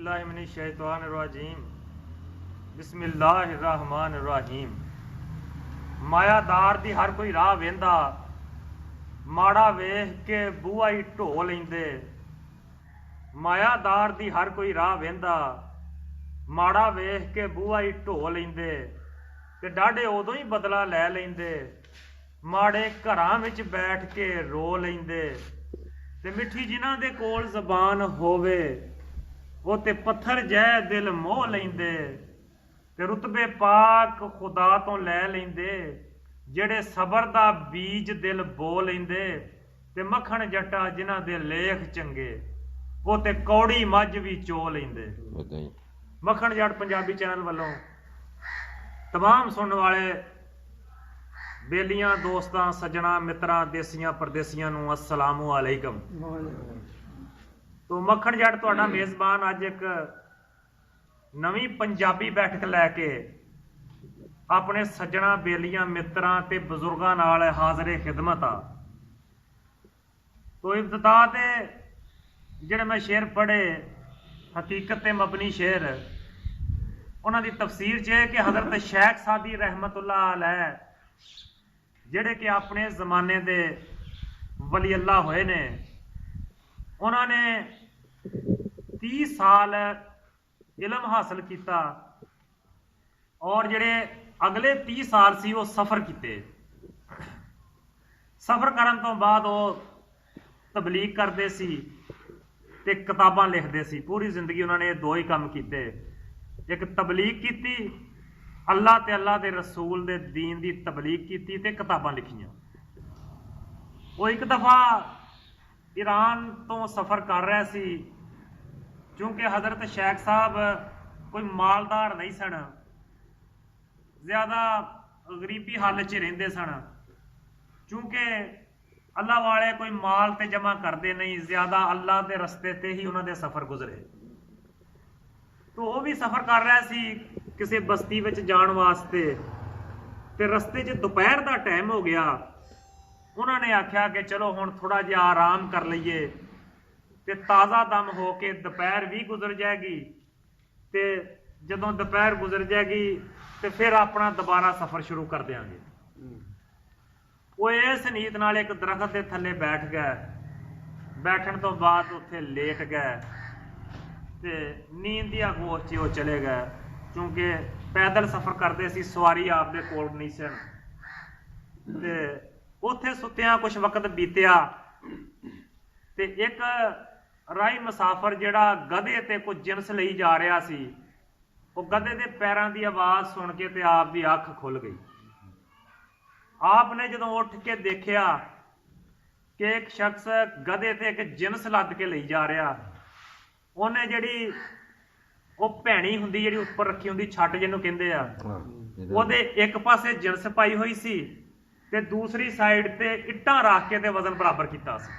औज़ुबिल्लाहिमिनश्शैतानिर्रजीम बिस्मिल्लाहिर्रहमानिर्रहीम। मायादार दी हर कोई राह वेंदा, माड़ा वेख के बूहा ही ढो लैंदे। मायादार दी हर कोई राह वेंदा, माड़ा वेख के बूहा ही ढो लैंदे। ते डाढे उदों ही बदला लै लैंदे, माड़े घरां विच बैठ के रो लैंदे। ते मिठी जिन्हां दे कोल ज़बान होवे, वो ते पत्थर जै दिल मोह लैंदे। ते रुतबे पाक खुदा तो लै लैंदे, जेड़े सबर दा बीज दिल बो लैंदे। ते मक्खण जट्टा जिन्हां दे लेख चंगे, वो ते कौड़ी मझ भी चो लैंदे। मक्खण जट पंजाबी चैनल वालों तमाम सुनने वाले बेलियां दोस्तां सज्जणा मित्रां देसियां परदेसियां नूं अस्सलामु अलैकुम। तो मक्खण जट तुहाडा मेज़बान अज एक नवीं पंजाबी बैठक लैके अपने सज्जणा बेलियां मित्रां ते बजुर्गां नाल हाज़रे खिदमत आ। तो इब्तिदा ते जिहड़े मैं शेर पढ़े हकीकत ते मबनी शेर, उन्हां दी तफसीर च है कि हज़रत शेख सादी रहमतुल्लाह अलैह जिहड़े कि अपने ज़माने दे वली अल्लाह होए ने, उन्होंने 30 साल इलम हासिल किया और जिहड़े अगले 30 साल सी वो सफ़र किए। सफ़र करन तो बाद वो तबलीग करते सी ते किताबां लिखते सी। पूरी जिंदगी उन्होंने दो ही काम किए, एक तबलीग की, अल्लाह ते अल्लाह दे रसूल दे दीन दी तबलीग की ते किताबां लिखियां। वो एक दफ़ा ईरान तो सफ़र कर रहा सी, चूँकि हज़रत शेख साहब कोई मालदार नहीं सन, ज़्यादा गरीबी हालत च रहिंदे सन। चूँकि अल्लाह वाले कोई माल ते जमा करते नहीं, ज़्यादा अल्लाह के रस्ते ते ही उन्होंने सफ़र गुजरे। तो वो भी सफ़र कर रहा सी किसी बस्ती विच जाण वास्ते, ते रस्ते च दोपहर का टाइम हो गया। उन्होंने आख्या कि चलो हुण थोड़ा जिहा आराम कर लईए, ते ताज़ा दम हो के दोपहर भी गुजर जाएगी। ते जदों दोपहर गुजर जाएगी तो फिर अपना दोबारा सफ़र शुरू कर देंगे। वो इस नीयत नाल एक दरख्त के थल्ले बैठ गए। बैठण तो बाद उत्थे लेट गए ते नींद दी आगोश च वो चले गए, क्योंकि पैदल सफ़र करते सी, सवारी आपदे कोल नहीं सन। ते उत्थे सुत्तियां कुछ वक्त बीतिया ते एक राही मुसाफर जिहड़ा गधे ते कुछ जिनस लई जा रहा सी, वो गधे दे पैरां दी आवाज़ सुन के ते आप दी अख खुल गई। आपने जदों उठ के देखिया कि एक शख्स गधे ते एक जिनस लद के लई जा रहा, उन्हें जिहड़ी वो भैणी हुंदी जिहड़ी उपर रखी हुंदी छट जिहनूं कहंदे आ, ओहदे एक पासे जिनस पाई हुई सी ते दूसरी साइड ते इट्टां रख के ते वजन बराबर किया सी।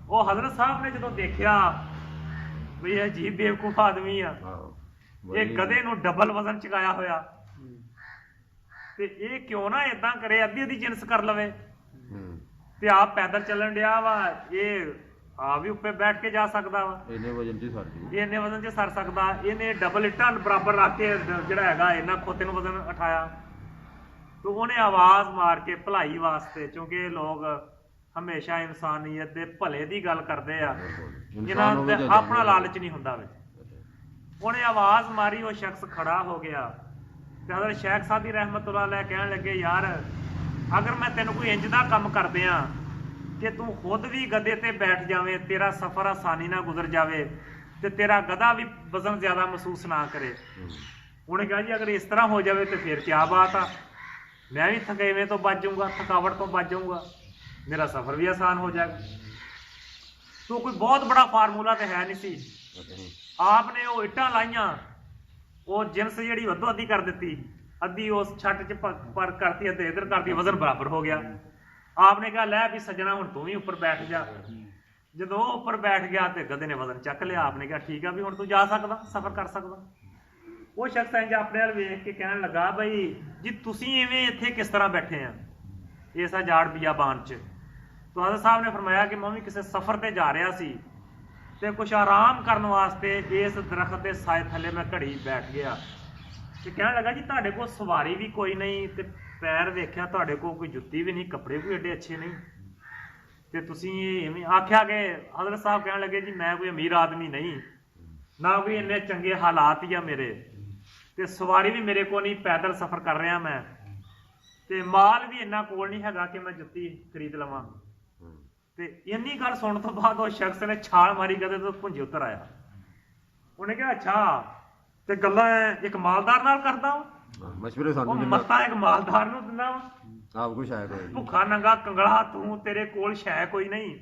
वो हजरत साहब ने जदों देखिया भी यह अजीब बेवकूफ आदमी आ, ये गधे नूं डबल वजन चुकाया होया, ते ये क्यों ना इदां करे, अद्धी अद्धी जिनस कर लवे। ते आप पैदल चलन दिया वा, ये आप भी उपर बैठ के जा सकता वा, इन्ने वजन च सर सकता। इन्हें डबल इट्टां बराबर रख के जिहड़ा हैगा इन्ना खोते नूं वजन उठाया। तो उन्हें आवाज़ मार के भलाई वास्ते, क्योंकि लोग हमेशा इंसानियत दे भले दी गल करते आ, इन्हां दा अपना लालच नहीं हुंदा विच। उन्हें आवाज़ मारी, वो शख्स खड़ा हो गया। ते हज़रत शेख सादी रहमतुल्लाह अलैह कहण लगे, यार अगर मैं तेन कोई इंज दा कम कर दियां कि तू खुद भी गधे ते बैठ जावे, तेरा सफ़र आसानी ना गुजर जावे, ते तेरा गधा भी वजन ज़्यादा महसूस ना करे। उन्हें कहा जी अगर इस तरह हो जाए तो फिर क्या बात आ, मैं भी थकेवे तो बच जाऊँगा, थकावट तो बच जाऊँगा, मेरा सफ़र भी आसान हो जाएगा। तो कोई बहुत बड़ा फार्मूला तो है नहीं सी। आपने वो इट्टां लाइयां, वो जिनस जिहड़ी अद्धो अद्धी कर दी, अद्धी उस छट च पर करती, अद्धे इधर करती, वजन बराबर हो गया। आपने कहा लै भी सज्जना हुण तू भी उपर बैठ जा। जदों वो उपर बैठ गया तो गधे ने वजन चक लिया। आपने कहा ठीक है भी हुण तू जा सकदा, सफ़र कर सकदा। वो शख्स इंज अपने वाल वेख के कहण लगा, बई जी तुसीं इवें इत्थे किस तरह बैठे आ इस जाड़ बियाबान च। तो हज़रत साहब ने फरमाया कि मैं भी किसी सफ़र पर जा रहा सी ਤੇ ਕੁਛ ਆਰਾਮ ਕਰਨ ਵਾਸਤੇ ਇਸ ਦਰਖਤ ਦੇ ਸਾਏ ਥੱਲੇ ਮੈਂ ਘੜੀ ਬੈਠ ਗਿਆ ਤੇ ਕਹਿਣ ਲੱਗਾ ਜੀ ਤੁਹਾਡੇ ਕੋਲ ਸਵਾਰੀ ਵੀ ਕੋਈ ਨਹੀਂ ਤੇ ਪੈਰ ਵੇਖਿਆ ਤੁਹਾਡੇ ਕੋਲ ਕੋਈ ਜੁੱਤੀ ਵੀ ਨਹੀਂ, ਕੱਪੜੇ ਵੀ ਏਡੇ ਅੱਛੇ ਨਹੀਂ, ਤੇ ਤੁਸੀਂ ਐਵੇਂ ਆਖਿਆ ਕਿ ਹਜ਼ਰਤ ਸਾਹਿਬ ਕਹਿਣ ਲੱਗੇ ਜੀ ਮੈਂ ਕੋਈ ਅਮੀਰ ਆਦਮੀ ਨਹੀਂ, ਨਾ ਕੋਈ ਇੰਨੇ ਚੰਗੇ ਹਾਲਾਤ ਹੀ ਆ ਮੇਰੇ, ਤੇ ਸਵਾਰੀ ਵੀ ਮੇਰੇ ਕੋਲ ਨਹੀਂ, ਪੈਦਲ ਸਫ਼ਰ ਕਰ ਰਿਹਾ ਮੈਂ, ਤੇ ਮਾਲ ਵੀ ਇੰਨਾ ਕੋਲ ਨਹੀਂ ਹੈਗਾ ਕਿ ਮੈਂ ਜੁੱਤੀ ਖਰੀਦ ਲਵਾਂ। ਤੇ ਇੰਨੀ ਗੱਲ ਸੁਣਨ ਤੋਂ ਬਾਅਦ ਉਹ ਸ਼ਖਸ ਨੇ ਛਾਲ ਮਾਰੀ ਗਧੇ ਤੋਂ ਭੁੰਜੇ ਉਤਰ ਆਇਆ। ਉਹਨੇ ਕਿਹਾ ਅੱਛਾ ਤੇ ਗੱਲਾਂ ਇੱਕ ਮਾਲਦਾਰ ਨਾਲ ਕਰਦਾ ਮਸ਼ਵਰੇ ਉਹ ਸਾਨੂੰ ਮੱਤਾ ਇੱਕ ਮਾਲਦਾਰ ਨੂੰ ਦਿੰਦਾ ਆਪ ਕੁਛ ਹੈ ਕੋਈ ਭੁੱਖਾ ਨੰਗਾ ਕੰਗਲਾ ਤੂੰ, ਤੇਰੇ ਕੋਲ ਸ਼ੈ ਕੋਈ ਨਹੀਂ,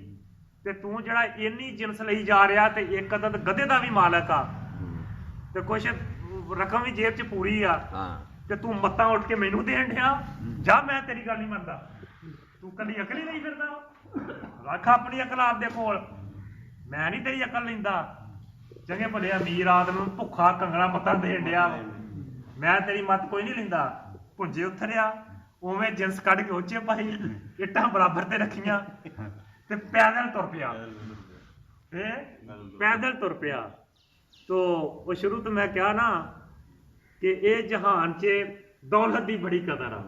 ਤੇ ਤੂੰ ਜਿਹੜਾ ਇੰਨੀ ਜਿਨਸ ਲਈ ਜਾ ਰਿਹਾ ਤੇ ਇੱਕ ਅਦਦ ਗਧੇ ਦਾ ਵੀ ਮਾਲਕ ਆ ਤੇ ਕੁਛ ਰਕਮ ਵੀ ਜੇਬ 'ਚ ਪੂਰੀ ਆ, ਤੇ ਤੂੰ ਮੱਤਾਂ ਉੱਠ ਕੇ ਮੈਨੂੰ ਦੇਣ ਡਿਆ, ਜਾ ਮੈਂ ਤੇਰੀ ਗੱਲ ਨਹੀਂ ਮੰਨਦਾ, ਤੂੰ ਕੱਲੀ ਅਕਲ ਹੀ ਨਹੀਂ ਫਿਰਦਾ, ਰੱਖ ਆਪਣੀ ਅਕਲ ਆਪਦੇ ਕੋਲ, ਮੈਂ ਨਹੀਂ ਤੇਰੀ ਅਕਲ ਲੈਂਦਾ, ਚੰਗੇ ਭਲੇ ਅਮੀਰ ਆਦਮ ਨੂੰ ਭੁੱਖਾ ਕੰਗਣਾ ਮੱਤਾਂ ਦੇਣ ਡਿਆ, ਮੈਂ ਤੇਰੀ ਮੱਤ ਕੋਈ ਨਹੀਂ ਲੈਂਦਾ। ਭੁੰਜੇ ਉਤਰਿਆ, ਉਵੇਂ ਜਿੰਸ ਕੱਢ ਕੇ ਉੱਚੇ ਪਾਈ, ਇੱਟਾਂ ਬਰਾਬਰ ਤੇ ਰੱਖੀਆਂ ਤੇ ਪੈਦਲ ਤੁਰ ਪਿਆ, ਤੇ ਪੈਦਲ ਤੁਰ ਪਿਆ। ਤੋ ਉਹ ਸ਼ੁਰੂ ਤੋਂ ਮੈਂ ਕਿਹਾ ਨਾ ਕਿ ਇਹ ਜਹਾਨ 'ਚ ਦੌਲਤ ਦੀ ਬੜੀ ਕਦਰ ਆ।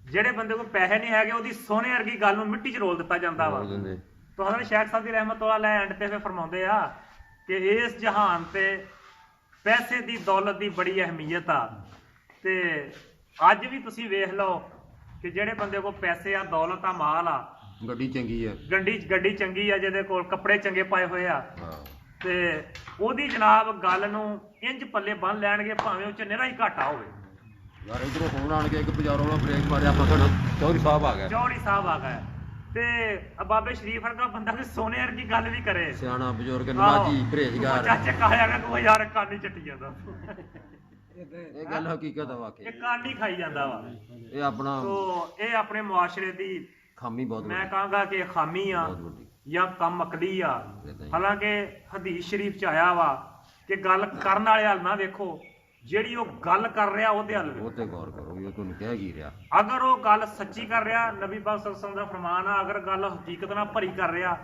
ਜਿਹੜੇ ਬੰਦੇ ਕੋਲ ਪੈਸੇ ਨਹੀਂ ਹੈਗੇ ਉਹਦੀ ਸੋਨੇ ਵਰਗੀ ਗੱਲ ਨੂੰ ਮਿੱਟੀ 'ਚ ਰੋਲ ਦਿੱਤਾ ਜਾਂਦਾ ਵਾ। ਤੁਹਾਡੇ ਸ਼ੇਖ ਸਾਹਿਬ ਦੀ ਰਹਿਮਤੁल्लाह ਅਲੈਹ ਐਂਡ ਤੇ ਫਿਰ ਫਰਮਾਉਂਦੇ ਆ ਕਿ ਇਸ ਜਹਾਨ ਤੇ ਪੈਸੇ ਦੀ ਦੌਲਤ ਦੀ ਬੜੀ ਅਹਿਮੀਅਤ ਆ। ਤੇ ਅੱਜ ਵੀ ਤੁਸੀਂ ਵੇਖ ਲਓ ਕਿ ਜਿਹੜੇ ਬੰਦੇ ਕੋਲ ਪੈਸੇ ਆ, ਦੌਲਤ ਆ, ਮਾਲ ਆ, ਗੱਡੀ ਚੰਗੀ ਹੈ, ਗੱਡੀ ਚੰਗੀ ਆ, ਜਿਹਦੇ ਕੋਲ ਕੱਪੜੇ ਚੰਗੇ ਪਾਏ ਹੋਏ ਆ, ਤੇ ਉਹਦੀ ਜਨਾਬ ਗੱਲ ਨੂੰ ਇੰਜ ਪੱਲੇ ਬੰਨ ਲੈਣਗੇ ਭਾਵੇਂ ਉਹ 'ਚ ਨਿਹਰਾ ਹੀ ਘਾਟਾ ਹੋਵੇ। ਯਾਰ ਇਧਰੋਂ ਫੋਨ ਆਣ ਕੇ ਇੱਕ ਬਾਜ਼ਾਰੋਂ ਨਾਲ ਬ੍ਰੇਕ ਮਾਰਿਆ, ਆਪਾਂ ਤੁਹਾਡਾ ਚੌਧਰੀ ਸਾਹਿਬ ਆ ਗਿਆ, ਚੌਧਰੀ ਸਾਹਿਬ ਆ ਗਿਆ, ਤੇ ਬਾਬੇ ਸ਼ਰੀਫ ਵਰਗਾ ਬੰਦਾ ਵੀ ਸੋਨੇ ਵਰਗੀ ਗੱਲ ਵੀ ਕਰੇ, ਸਿਆਣਾ ਬਜ਼ੁਰਗ ਨਮਾਜੀ ਪਰਹੇਜ਼ਗਾਰ, ਚਾਚੇ ਕਾਇਆ ਕਿ ਤੂੰ ਯਾਰ ਕਾਨੀ ਚੱਟੀ ਜਾਂਦਾ, ਇਹ ਗੱਲ ਹਕੀਕਤ ਆ ਵਾਕਈ, ਇਹ ਕਾਨੀ ਖਾਈ ਜਾਂਦਾ ਵਾ। ਇਹ ਆਪਣਾ ਸੋ ਇਹ ਆਪਣੇ ਮੁਆਸ਼ਰੇ ਦੀ ਖਾਮੀ ਬਹੁਤ ਮੈਂ ਕਹਾਂਗਾ ਕਿ ਖਾਮੀ ਆ ਜਾਂ ਕੰਮ ਅਕਲੀ ਆ। ਹਾਲਾਂਕਿ ਹਦੀਸ ਸ਼ਰੀਫ 'ਚ ਆਇਆ ਵਾ ਕਿ ਗੱਲ ਕਰਨ ਵਾਲੇ ਹੱਲ ਨਾ ਵੇਖੋ, ਜਿਹੜੀ ਉਹ ਗੱਲ ਕਰ ਰਿਹਾ ਉਹਦੇ ਹੱਲ ਉਹ ਤੇ ਗੌਰ ਕਰੋ ਵੀ ਉਹ ਤੁਹਾਨੂੰ ਕਹਿ ਕੀ ਰਿਹਾ। ਅਗਰ ਉਹ ਗੱਲ ਸੱਚੀ ਕਰ ਰਿਹਾ, ਨਬੀ ਪਾਕ ਸੱਲੱਲਾਹੁ ਅਲੈਹਿ ਵਸੱਲਮ ਦਾ ਫਰਮਾਨ ਆ, ਅਗਰ ਗੱਲ ਹਕੀਕਤ ਨਾਲ ਭਰੀ ਕਰ ਰਿਹਾ,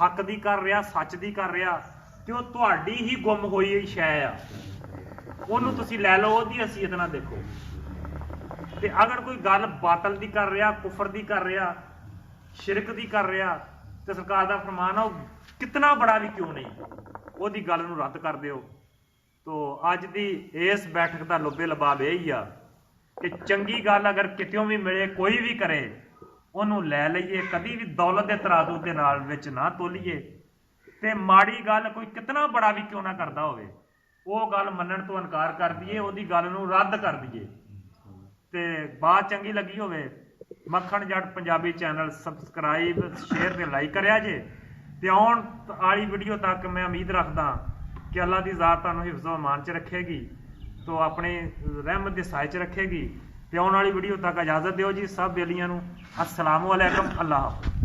ਹੱਕ ਦੀ ਕਰ ਰਿਹਾ, ਸੱਚ ਦੀ ਕਰ ਰਿਹਾ, ਤੇ ਉਹ ਤੁਹਾਡੀ ਹੀ ਗੁੰਮ ਹੋਈ ਹੋਈ ਸ਼ੈ ਆ, ਉਹਨੂੰ ਤੁਸੀਂ ਲੈ ਲਓ, ਉਹਦੀ ਹਸੀਅਤ ਨਾਲ ਦੇਖੋ। ਤੇ ਅਗਰ ਕੋਈ ਗੱਲ ਬਾਤਲ ਦੀ ਕਰ ਰਿਹਾ, ਕੁਫਰ ਦੀ ਕਰ ਰਿਹਾ, ਸ਼ਿਰਕ ਦੀ ਕਰ ਰਿਹਾ, ਤੇ ਸਰਕਾਰ ਦਾ ਫਰਮਾਨ ਆ ਉਹ ਕਿਤਨਾ ਬੜਾ ਵੀ ਕਿਉਂ ਨਹੀਂ, ਉਹਦੀ ਗੱਲ ਨੂੰ ਰੱਦ ਕਰ ਦਿਓ। ਤੋ ਅੱਜ ਦੀ ਇਸ ਬੈਠਕ ਦਾ ਲੁਬੇ ਲਬਾਬ ਇਹ ਹੀ ਆ ਕਿ ਚੰਗੀ ਗੱਲ ਅਗਰ ਕਿਤਿਓਂ ਵੀ ਮਿਲੇ, ਕੋਈ ਵੀ ਕਰੇ, ਉਹਨੂੰ ਲੈ ਲਈਏ, ਕਦੀ ਵੀ ਦੌਲਤ ਦੇ ਤਰਾਜ਼ੂ ਦੇ ਨਾਲ ਵਿੱਚ ਨਾ ਤੋਲੀਏ, ਤੇ ਮਾੜੀ ਗੱਲ ਕੋਈ ਕਿਤਨਾ ਬੜਾ ਵੀ ਕਿਉਂ ਨਾ ਕਰਦਾ ਹੋਵੇ, ਉਹ ਗੱਲ ਮੰਨਣ ਤੋਂ ਇਨਕਾਰ ਕਰ ਦਈਏ, ਉਹਦੀ ਗੱਲ ਨੂੰ ਰੱਦ ਕਰ ਦਈਏ। ਤੇ ਬਾਤ ਚੰਗੀ ਲੱਗੀ ਹੋਵੇ, ਮੱਖਣ ਜੱਟ ਪੰਜਾਬੀ ਚੈਨਲ ਸਬਸਕ੍ਰਾਈਬ, ਸ਼ੇਅਰ ਤੇ ਲਾਈਕ ਕਰਿਆ ਜੇ। ਤੇ ਆਉਣ ਵਾਲੀ ਵੀਡੀਓ ਤੱਕ ਮੈਂ ਉਮੀਦ ਰੱਖਦਾ ਕਿ ਅੱਲਾ ਦੀ ਜ਼ਾਤ ਤੁਹਾਨੂੰ ਹਿਫਜ਼ੋ ਅਮਾਨ 'ਚ ਰੱਖੇਗੀ, ਤੋ ਆਪਣੇ ਰਹਿਮਤ ਦੇ ਸਾਏ 'ਚ ਰੱਖੇਗੀ। ਤੇ ਆਉਣ ਵਾਲੀ ਵੀਡੀਓ ਤੱਕ ਇਜਾਜ਼ਤ ਦਿਓ ਜੀ ਸਭ ਬੇਲੀਆਂ ਨੂੰ। ਅਸਲਾਮੁ ਅਲੈਕੁਮ, ਅੱਲਾਹ ਹਾਫ਼ਿਜ਼।